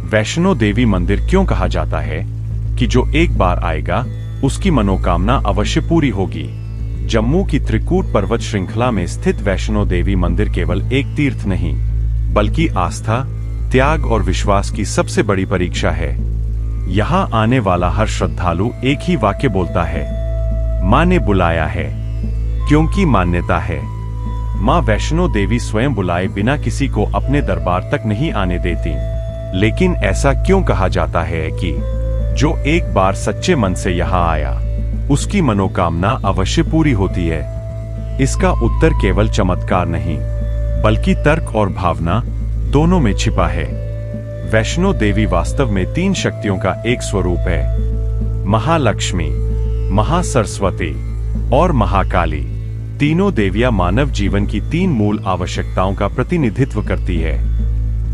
वैष्णो देवी मंदिर क्यों कहा जाता है कि जो एक बार आएगा उसकी मनोकामना अवश्य पूरी होगी। जम्मू की त्रिकूट पर्वत श्रृंखला में स्थित वैष्णो देवी मंदिर केवल एक तीर्थ नहीं, बल्कि आस्था, त्याग और विश्वास की सबसे बड़ी परीक्षा है। यहाँ आने वाला हर श्रद्धालु एक ही वाक्य बोलता है, मां ने बुलाया है, क्योंकि मान्यता है मां वैष्णो देवी स्वयं बुलाए बिना किसी को अपने दरबार तक नहीं आने देती। लेकिन ऐसा क्यों कहा जाता है कि जो एक बार सच्चे मन से यहाँ आया उसकी मनोकामना अवश्य पूरी होती है? इसका उत्तर केवल चमत्कार नहीं, बल्कि तर्क और भावना दोनों में छिपा है। वैष्णो देवी वास्तव में तीन शक्तियों का एक स्वरूप है, महालक्ष्मी, महासरस्वती और महाकाली। तीनों देवियां मानव जीवन की तीन मूल आवश्यकताओं का प्रतिनिधित्व करती है।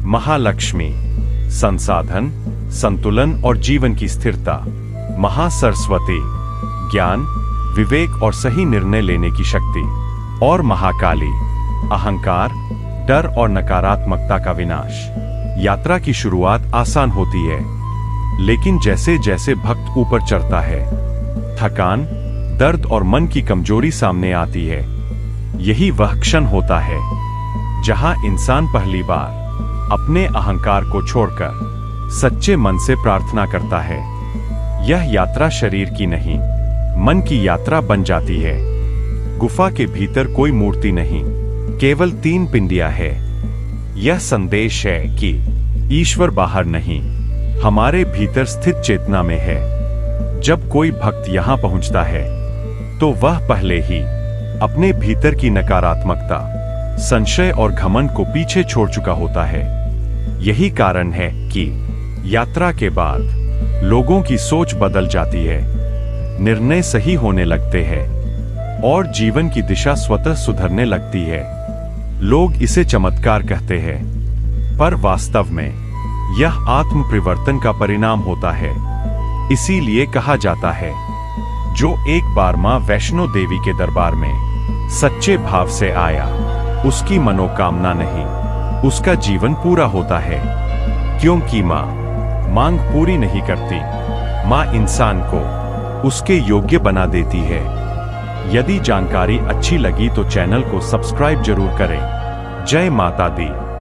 महालक्ष्मी संसाधन, संतुलन और जीवन की स्थिरता। महासरस्वती ज्ञान, विवेक और सही निर्णय लेने की शक्ति। और महाकाली अहंकार, डर और नकारात्मकता का विनाश। यात्रा की शुरुआत आसान होती है, लेकिन जैसे जैसे भक्त ऊपर चढ़ता है, थकान, दर्द और मन की कमजोरी सामने आती है। यही वह क्षण होता है जहां इंसान पहली बार अपने अहंकार को छोड़कर सच्चे मन से प्रार्थना करता है। यह यात्रा शरीर की नहीं, मन की यात्रा बन जाती है। गुफा के भीतर कोई मूर्ति नहीं, केवल तीन पिंडियां है। यह संदेश है कि ईश्वर बाहर नहीं, हमारे भीतर स्थित चेतना में है। जब कोई भक्त यहाँ पहुंचता है तो वह पहले ही अपने भीतर की नकारात्मकता, संशय और घमंड को पीछे छोड़ चुका होता है। यही कारण है कि यात्रा के बाद लोगों की सोच बदल जाती है, निर्णय सही होने लगते हैं और जीवन की दिशा स्वतः सुधरने लगती है। लोग इसे चमत्कार कहते हैं, पर वास्तव में यह आत्म परिवर्तन का परिणाम होता है। इसीलिए कहा जाता है, जो एक बार मां वैष्णो देवी के दरबार में सच्चे भाव से आया उसकी मनोकामना नहीं, उसका जीवन पूरा होता है। क्योंकि मां मांग पूरी नहीं करती, मां इंसान को उसके योग्य बना देती है। यदि जानकारी अच्छी लगी तो चैनल को सब्सक्राइब जरूर करें। जय माता दी।